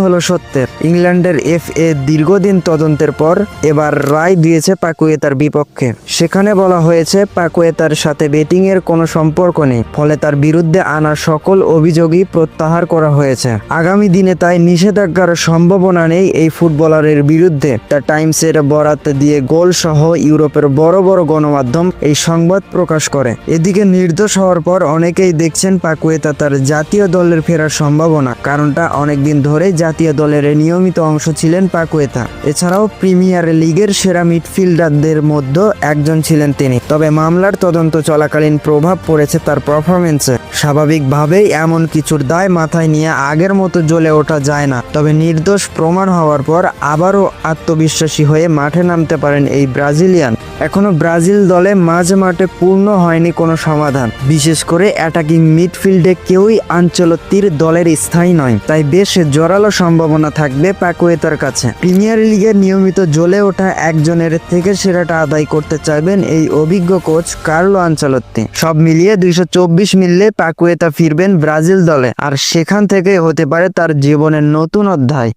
হলো সত্যের। ইংল্যান্ডের FA দীর্ঘদিন তদন্তের পর এবার রায় দিয়েছে পাকুয়েতার বিপক্ষে। সেখানে বলা হয়েছে পাকুয়েতার সাথে বেটিং এর কোনো সম্পর্ক নেই, ফলে তার বিরুদ্ধে আনা সকল অভিযোগই প্রত্যাহার করা হয়েছে। আগামী দিনে তাই নিষেধাজ্ঞার সম্ভাবনা নেই এই ফুটবলারের বিরুদ্ধে। দ্য টাইমসের বরাত দিয়ে গোল সহ ইউরোপের বড় বড় গণমাধ্যম এই সংবাদ প্রকাশ করে। এদিকে নির্দোষ হওয়ার পর অনেকেই দেখছেন পাকুয়েতা তার জাতীয় দলের ফেরার সম্ভাবনা। কারণটা অনেকদিন ধরে জাতীয় দলের নিয়মিত অংশ ছিলেন পাকুয়েতা। এছাড়াও প্রিমিয়ার লিগের সেরা মিডফিল্ডারদের মধ্যে একজন ছিলেন তিনি। তবে মামলার তদন্ত চলাকালীন প্রভাব পড়েছে তার পারফরমেন্সে। স্বাভাবিকভাবেই এমন কিছুর দায় মাথায় নিয়ে আগের মতো জ্বলে ওঠা যায় না। তবে নির্দোষ প্রমাণ হওয়ার পর আবারও আত্মবিশ্বাসী হয়ে মাঠে নামতে পারেন এই ব্রাজিলিয়ান। এখনো ব্রাজিল দলে মাঝে মাঠে পূর্ণ হয়নি কোনো সমাধান। বিশেষ করে অ্যাটাকিং মিডফিল্ডে কেউই আঞ্চলত্তির দলের স্থায়ী নয়। তাই বেশ জোরালো সম্ভাবনা থাকবে পাকুয়েতার কাছে। প্রিমিয়ার লিগে নিয়মিত জ্বলে ওঠা একজনের থেকে সেরাটা আদায় করতে চাইবেন এই অভিজ্ঞ কোচ কার্লো আনচেলত্তি। সব মিলিয়ে 224 মিললে পাকুয়েতা ফিরবেন ব্রাজিল দলে, আর সেখান থেকে হতে পারে তার জীবনের নতুন অধ্যায়।